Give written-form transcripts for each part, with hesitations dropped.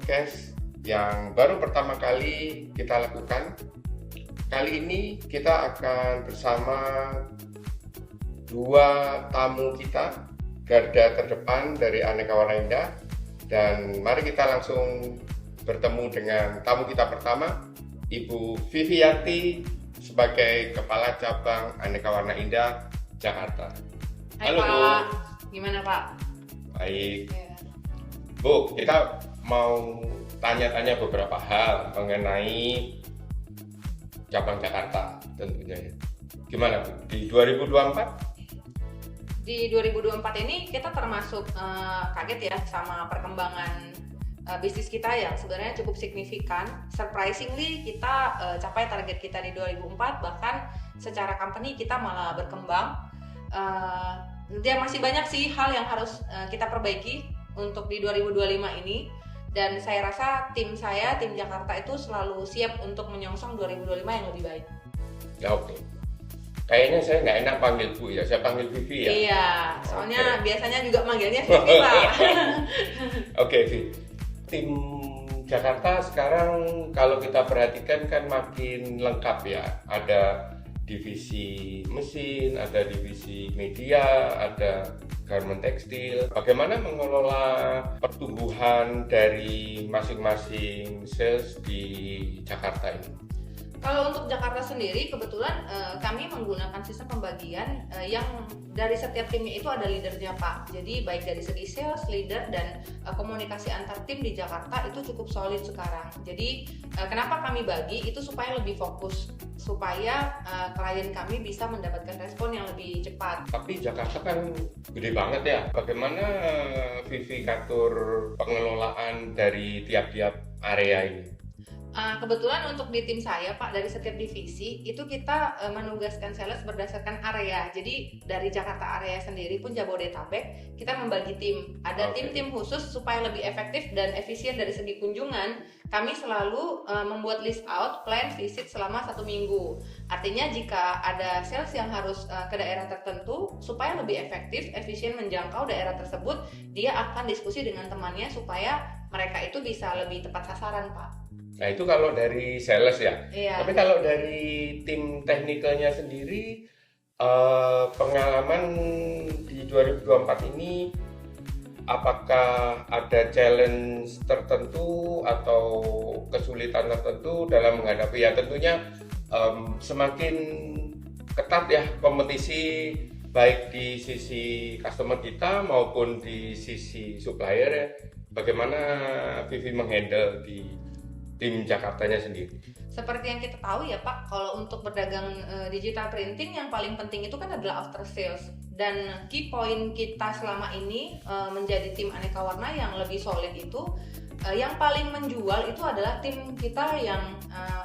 podcast yang baru pertama kali kita lakukan. Kali ini kita akan bersama dua tamu kita, garda terdepan dari Aneka Warna Indah. Dan mari kita langsung bertemu dengan tamu kita pertama, Ibu Vivianti sebagai Kepala Cabang Aneka Warna Indah Jakarta. Hai Halo Pak, Bu. Gimana Pak? Baik. Ya. Bu, kita mau tanya-tanya beberapa hal mengenai cabang Jakarta tentunya ya. Gimana Bu? Di 2024? Di 2024 ini kita termasuk kaget ya sama perkembangan bisnis kita yang sebenarnya cukup signifikan. Surprisingly kita capai target kita di 2004, bahkan secara company kita malah berkembang. Dia masih banyak sih hal yang harus kita perbaiki untuk di 2025 ini, dan saya rasa tim Jakarta itu selalu siap untuk menyongsong 2025 yang lebih baik. Ya oke. Kayaknya saya nggak enak panggil Bu ya, saya panggil Vivi ya. Iya, soalnya Oke. biasanya juga manggilnya Vivi Pak. Oke, Vi. Tim Jakarta sekarang kalau kita perhatikan kan makin lengkap ya. Ada divisi mesin, ada divisi media, ada garment tekstil. Bagaimana mengelola pertumbuhan dari masing-masing sales di Jakarta ini? Kalau untuk Jakarta sendiri, kebetulan kami menggunakan sistem pembagian yang dari setiap timnya itu ada leadernya Pak. Jadi baik dari segi sales, leader, dan komunikasi antar tim di Jakarta itu cukup solid sekarang. Jadi kenapa kami bagi itu supaya lebih fokus, supaya klien kami bisa mendapatkan respon yang lebih cepat. Tapi Jakarta kan gede banget ya. Bagaimana Vivi ngatur pengelolaan dari tiap-tiap area ini? Kebetulan untuk di tim saya Pak, dari setiap divisi itu kita menugaskan sales berdasarkan area. Jadi dari Jakarta area sendiri pun Jabodetabek kita membagi tim. Ada tim-tim khusus supaya lebih efektif dan efisien dari segi kunjungan. Kami selalu membuat list out plan visit selama 1 minggu. Artinya jika ada sales yang harus ke daerah tertentu, supaya lebih efektif, efisien menjangkau daerah tersebut, dia akan diskusi dengan temannya supaya mereka itu bisa lebih tepat sasaran Pak. Nah itu kalau dari sales ya. Iya. Tapi kalau dari tim teknikalnya sendiri, pengalaman di 2024 ini, apakah ada challenge tertentu atau kesulitan tertentu dalam menghadapi, ya tentunya semakin ketat ya kompetisi baik di sisi customer kita maupun di sisi supplier ya. Bagaimana Vivi menghandle di tim Jakartanya sendiri? Seperti yang kita tahu ya Pak, kalau untuk berdagang digital printing yang paling penting itu kan adalah after sales. Dan key point kita selama ini menjadi tim Aneka Warna yang lebih solid itu, yang paling menjual itu adalah tim kita yang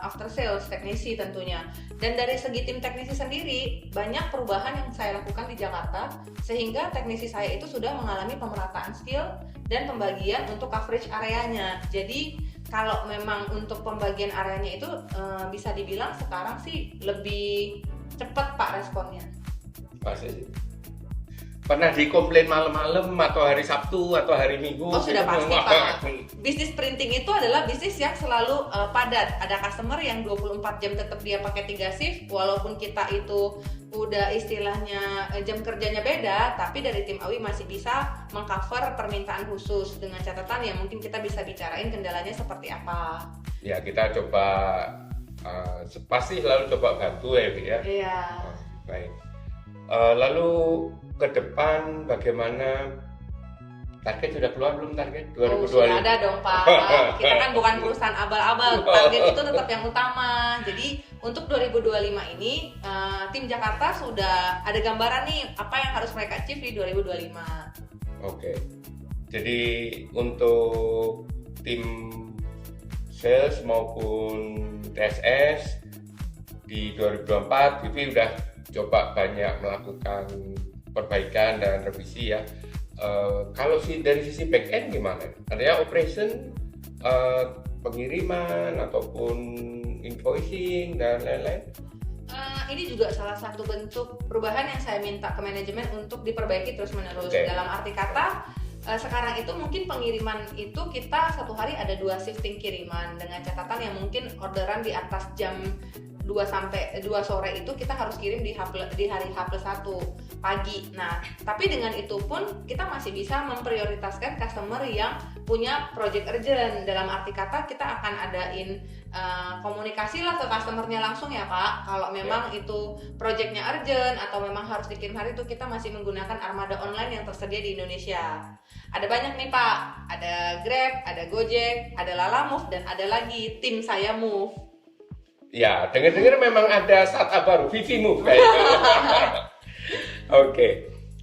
after sales, teknisi tentunya. Dan dari segi tim teknisi sendiri, banyak perubahan yang saya lakukan di Jakarta, sehingga teknisi saya itu sudah mengalami pemerataan skill dan pembagian untuk coverage areanya. Jadi kalau memang untuk pembagian areanya itu bisa dibilang sekarang sih lebih cepat Pak responnya. Pasti sih. Pernah dikomplain malam-malam atau hari Sabtu atau hari Minggu? Oh sudah pasti Wah, Pak. Bisnis printing itu adalah bisnis yang selalu padat. Ada customer yang 24 jam tetap dia pakai 3 shift, walaupun kita itu udah istilahnya jam kerjanya beda, tapi dari tim AWI masih bisa mengcover permintaan khusus dengan catatan yang mungkin kita bisa bicarain kendalanya seperti apa. Ya kita coba pasti selalu coba bantu ya Bu ya. Iya. Baik. Lalu ke depan bagaimana, target sudah keluar belum target 2025? Sudah ada dong Pak. Kita kan bukan perusahaan abal-abal. Target itu tetap yang utama. Jadi untuk 2025 ini tim Jakarta sudah ada gambaran nih apa yang harus mereka achieve di 2025. Oke. Jadi untuk tim sales maupun TSS di 2024 Vivi udah coba banyak melakukan perbaikan dan revisi ya. Kalau dari sisi back end gimana? Artinya operation, pengiriman ataupun invoicing dan lain-lain? Ini juga salah satu bentuk perubahan yang saya minta ke manajemen untuk diperbaiki terus-menerus. Okay. Dalam arti kata Sekarang itu mungkin pengiriman itu kita satu hari ada 2 shifting kiriman dengan catatan yang mungkin orderan di atas jam 2 sampai 2 sore itu kita harus kirim di hari H+1 pagi. Nah, tapi dengan itu pun kita masih bisa memprioritaskan customer yang punya project urgent. Dalam arti kata kita akan adain komunikasi lah ke customernya langsung ya Pak. Kalau memang itu projectnya urgent atau memang harus dikirim hari itu, kita masih menggunakan armada online yang tersedia di Indonesia. Ada banyak nih Pak, ada Grab, ada Gojek, ada Lalamove, dan ada lagi tim saya Move. Ya, dengar-dengar memang ada startup baru, Vivi Move kayaknya.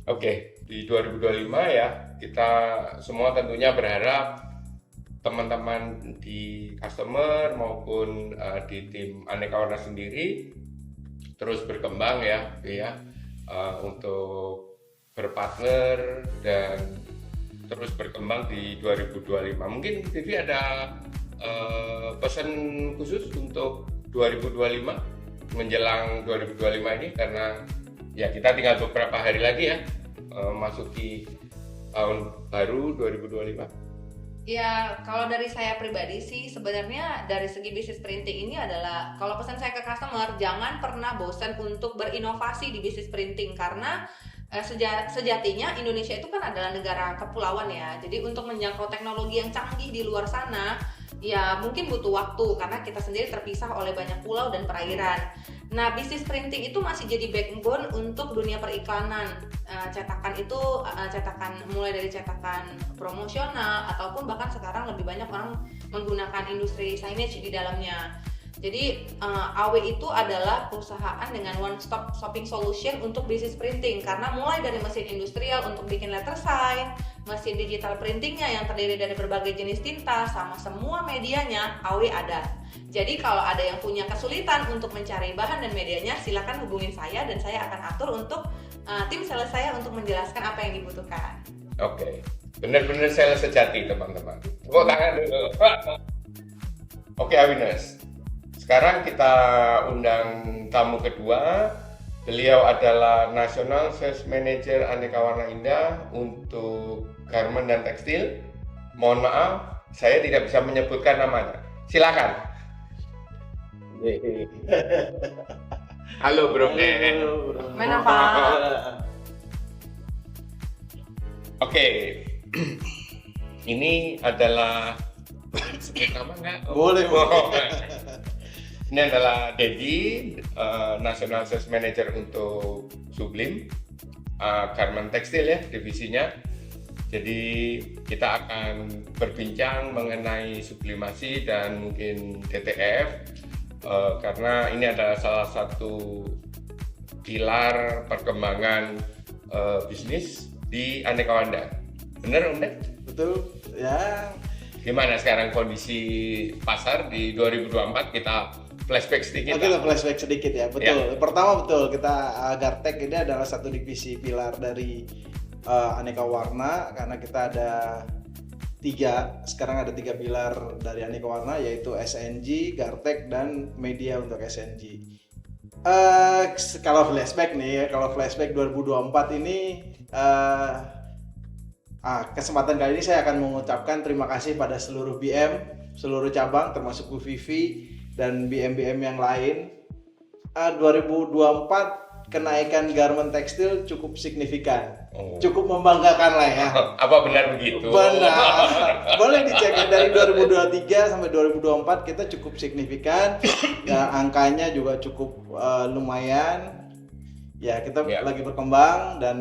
Oke. Di 2025 ya, kita semua tentunya berharap teman-teman di customer maupun di tim Aneka Warna sendiri terus berkembang ya, untuk berpartner dan terus berkembang di 2025. Mungkin Vivi ada pesan khusus untuk 2025 menjelang 2025 ini, karena ya kita tinggal beberapa hari lagi ya masuki tahun baru 2025. Ya, kalau dari saya pribadi sih sebenarnya dari segi bisnis printing ini adalah, kalau pesan saya ke customer, jangan pernah bosan untuk berinovasi di bisnis printing, karena sejatinya Indonesia itu kan adalah negara kepulauan ya. Jadi untuk menjangkau teknologi yang canggih di luar sana ya mungkin butuh waktu, karena kita sendiri terpisah oleh banyak pulau dan perairan. Nah, bisnis printing itu masih jadi backbone untuk dunia periklanan. Cetakan itu cetakan mulai dari cetakan promosional ataupun bahkan sekarang lebih banyak orang menggunakan industri signage di dalamnya. Jadi AW itu adalah perusahaan dengan one stop shopping solution untuk bisnis printing, karena mulai dari mesin industrial untuk bikin letter sign, mesin digital printingnya yang terdiri dari berbagai jenis tinta, sama semua medianya AW ada. Jadi kalau ada yang punya kesulitan untuk mencari bahan dan medianya, silakan hubungin saya dan saya akan atur untuk tim sales saya untuk menjelaskan apa yang dibutuhkan. Oke. Benar-benar sales sejati teman-teman. Tepuk tangan dulu. Oke, Awiners. Sekarang kita undang tamu kedua. Beliau adalah National Sales Manager Aneka Warna Indah untuk garment dan tekstil. Mohon maaf, saya tidak bisa menyebutkan namanya. Silakan. Halo Bro. Mana Pak? Oke. Ini adalah sebut nama nggak? Boleh. Ini adalah Dedi, National Sales Manager untuk Sublime, garment tekstil ya divisinya. Jadi kita akan berbincang mengenai sublimasi dan mungkin DTF, karena ini adalah salah satu pilar perkembangan bisnis di Aneka Warna. Bener Om Ded? Betul ya. Gimana sekarang kondisi pasar di 2024? Kita flashback sedikit. Kita flashback sedikit ya, betul. Ya. Pertama betul, kita Gartek ini adalah satu divisi pilar dari Aneka Warna, karena kita ada sekarang ada tiga pilar dari Aneka Warna, yaitu SNG, Gartek, dan media untuk SNG. Kalau flashback 2024 ini kesempatan kali ini saya akan mengucapkan terima kasih pada seluruh BM, seluruh cabang termasuk Bu Vivi dan BM-BM yang lain. 2024 kenaikan garment tekstil cukup signifikan, cukup membanggakan lah ya. Apa benar begitu? Benar. Boleh dicek ya, dari 2023 sampai 2024 kita cukup signifikan. Ya, angkanya juga cukup lumayan. Ya, kita lagi berkembang dan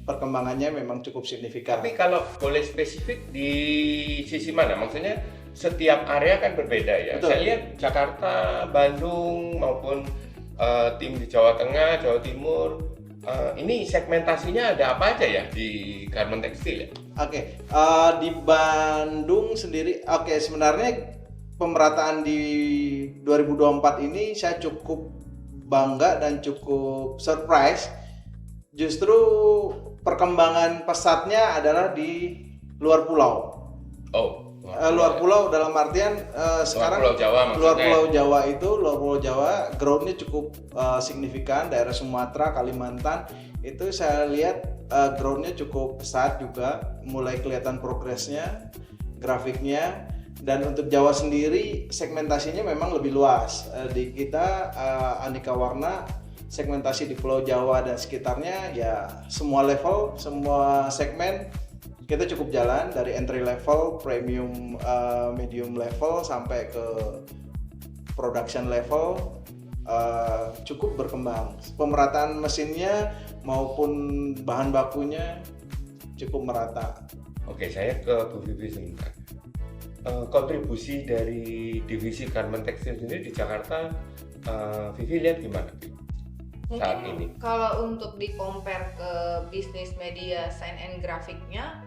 perkembangannya memang cukup signifikan. Tapi kalau boleh spesifik di sisi mana? Maksudnya setiap area kan berbeda ya. Betul. Saya lihat Jakarta, Bandung maupun tim di Jawa Tengah, Jawa Timur. Ini segmentasinya ada apa aja ya di garment tekstil ya? Oke, di Bandung sendiri, sebenarnya pemerataan di 2024 ini saya cukup bangga dan cukup surprise. Justru perkembangan pesatnya adalah di luar pulau. Luar pulau dalam artian sekarang luar pulau Jawa growth-nya cukup signifikan. Daerah Sumatera, Kalimantan itu saya lihat growth-nya cukup pesat juga, mulai kelihatan progresnya, grafiknya. Dan untuk Jawa sendiri segmentasinya memang lebih luas. Di kita Aneka Warna segmentasi di Pulau Jawa dan sekitarnya ya semua level, semua segmen kita cukup jalan dari entry level, premium, medium level sampai ke production level, cukup berkembang. Pemerataan mesinnya maupun bahan bakunya cukup merata. Oke, saya ke Bu Vivi sebentar. Kontribusi dari divisi garment tekstil sendiri di Jakarta, Vivi lihat gimana saat ini? Mungkin kalau untuk di compare ke bisnis media sign and grafiknya,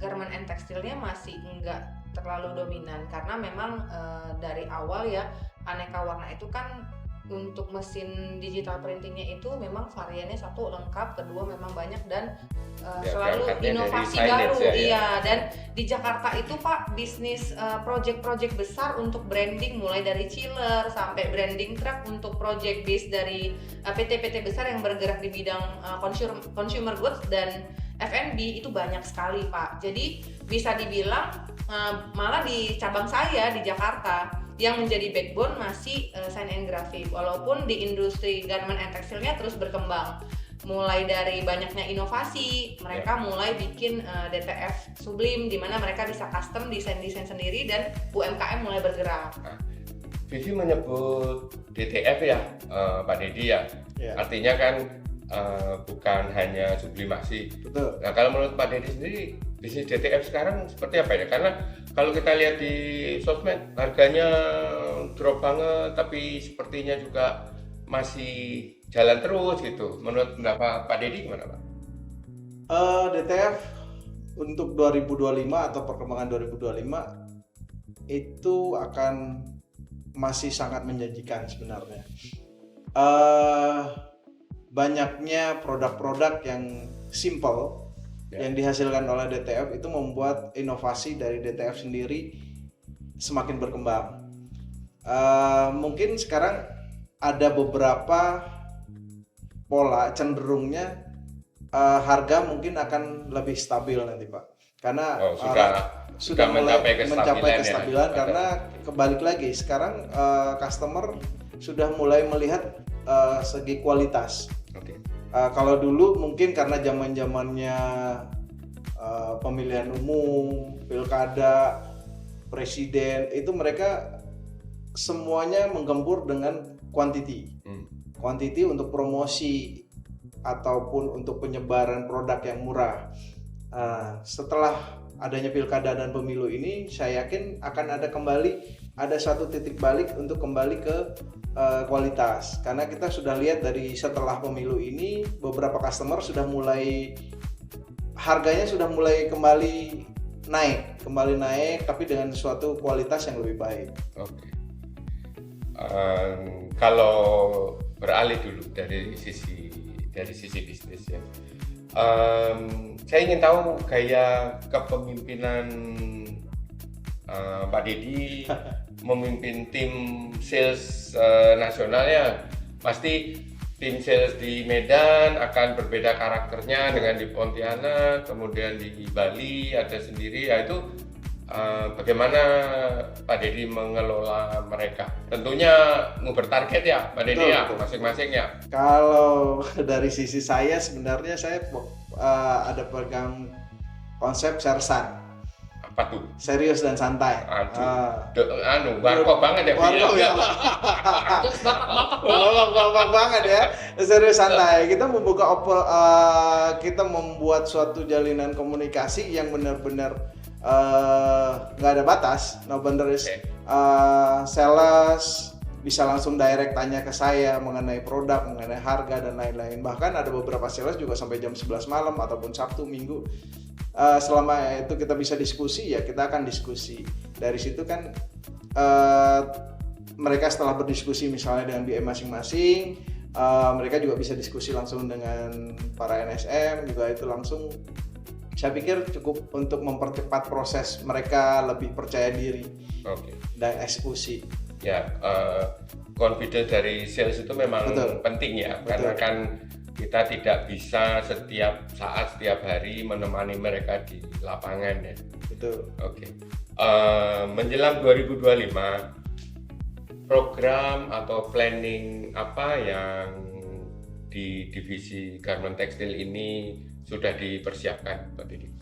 garment and tekstilnya masih enggak terlalu dominan karena memang dari awal ya Aneka Warna itu kan untuk mesin digital printingnya itu memang variannya satu lengkap, kedua memang banyak dan selalu inovasi baru iya. Dan di Jakarta itu Pak bisnis project-project besar untuk branding mulai dari chiller sampai branding truck untuk project base dari PT-PT besar yang bergerak di bidang consumer goods dan F&B itu banyak sekali Pak. Jadi bisa dibilang malah di cabang saya di Jakarta yang menjadi backbone masih sign and graphic, walaupun di industri garment and tekstilnya terus berkembang. Mulai dari banyaknya inovasi, mereka mulai bikin DTF Sublim di mana mereka bisa custom desain-desain sendiri dan UMKM mulai bergerak. Vivi menyebut DTF ya, Pak Dedi ya. Artinya kan bukan hanya sublimasi. Betul. Nah, kalau menurut Pak Dedi sendiri, bisnis DTF sekarang seperti apa ya? Karena kalau kita lihat di sosmed harganya drop banget, tapi sepertinya juga masih jalan terus gitu. Menurut pendapat Pak Dedi gimana Pak? DTF untuk 2025 atau perkembangan 2025 itu akan masih sangat menjanjikan sebenarnya. Banyaknya produk-produk yang simple yang dihasilkan oleh DTF itu membuat inovasi dari DTF sendiri semakin berkembang. Mungkin sekarang ada beberapa pola cenderungnya harga mungkin akan lebih stabil nanti Pak, karena sudah mulai mencapai kestabilan karena kebalik lagi sekarang customer sudah mulai melihat segi kualitas. Kalau dulu mungkin karena zaman-zamannya pemilihan umum, pilkada, presiden itu mereka semuanya menggempur dengan quantity untuk promosi ataupun untuk penyebaran produk yang murah. Setelah adanya pilkada dan pemilu ini, saya yakin akan ada suatu titik balik untuk kembali ke kualitas, karena kita sudah lihat dari setelah pemilu ini beberapa customer sudah mulai harganya sudah mulai kembali naik tapi dengan suatu kualitas yang lebih baik. Kalau beralih dulu dari sisi bisnis ya, saya ingin tahu gaya kepemimpinan Pak Dedi memimpin tim sales nasionalnya. Pasti tim sales di Medan akan berbeda karakternya dengan di Pontianak, kemudian di Bali ada sendiri. Ya itu bagaimana Pak Dedi mengelola mereka? Tentunya bertarget ya Pak Dedi ya masing-masing ya. Kalau dari sisi saya sebenarnya saya ada pegang konsep sersan. Apa tuh? Serius dan santai. Warkop banget ya. Warkop ya. Bapak banget ya. Serius santai. Kita kita membuat suatu jalinan komunikasi yang benar-benar nggak ada batas. No boundaries. Sales bisa langsung direct tanya ke saya mengenai produk, mengenai harga dan lain-lain. Bahkan ada beberapa sales juga sampai jam 11 malam ataupun Sabtu, Minggu. Selama itu kita bisa diskusi ya kita akan diskusi. Dari situ kan mereka setelah berdiskusi misalnya dengan BM masing-masing, mereka juga bisa diskusi langsung dengan para NSM juga, itu langsung saya pikir cukup untuk mempercepat proses mereka lebih percaya diri dan eksekusi. Ya, confidence dari sales itu memang penting ya. Karena kan kita tidak bisa setiap saat, setiap hari menemani mereka di lapangan ya. Betul. Oke. Menjelang 2025, program atau planning apa yang di divisi garment tekstil ini sudah dipersiapkan, Pak Didi?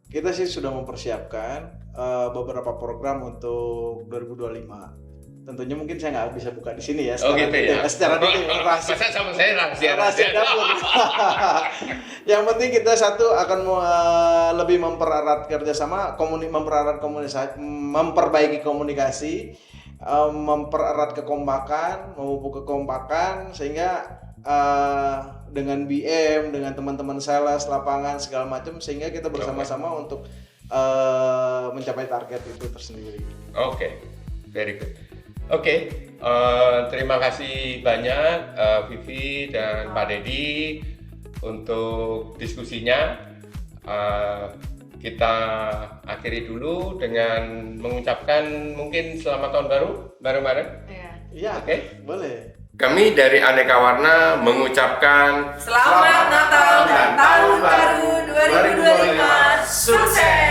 Kita sih sudah mempersiapkan beberapa program untuk 2025. Tentunya mungkin saya nggak bisa buka di sini ya. Gitu ya. Secara detail, rahasia. Masa sama saya rahasia dapur. Yang penting kita satu akan lebih mempererat kerjasama, mempererat komunikasi, memperbaiki komunikasi, mempererat kekompakan, memupuk kekompakan, sehingga dengan BM, dengan teman-teman sales, lapangan segala macam, sehingga kita bersama-sama untuk mencapai target itu tersendiri. Oke, very good. Oke, terima kasih banyak Vivi dan Pak Dedi untuk diskusinya. Kita akhiri dulu dengan mengucapkan mungkin selamat tahun baru bareng-bareng. Iya. Oke, boleh. Kami dari Aneka Warna mengucapkan Selamat Natal dan Tahun Baru 2025. Sukses!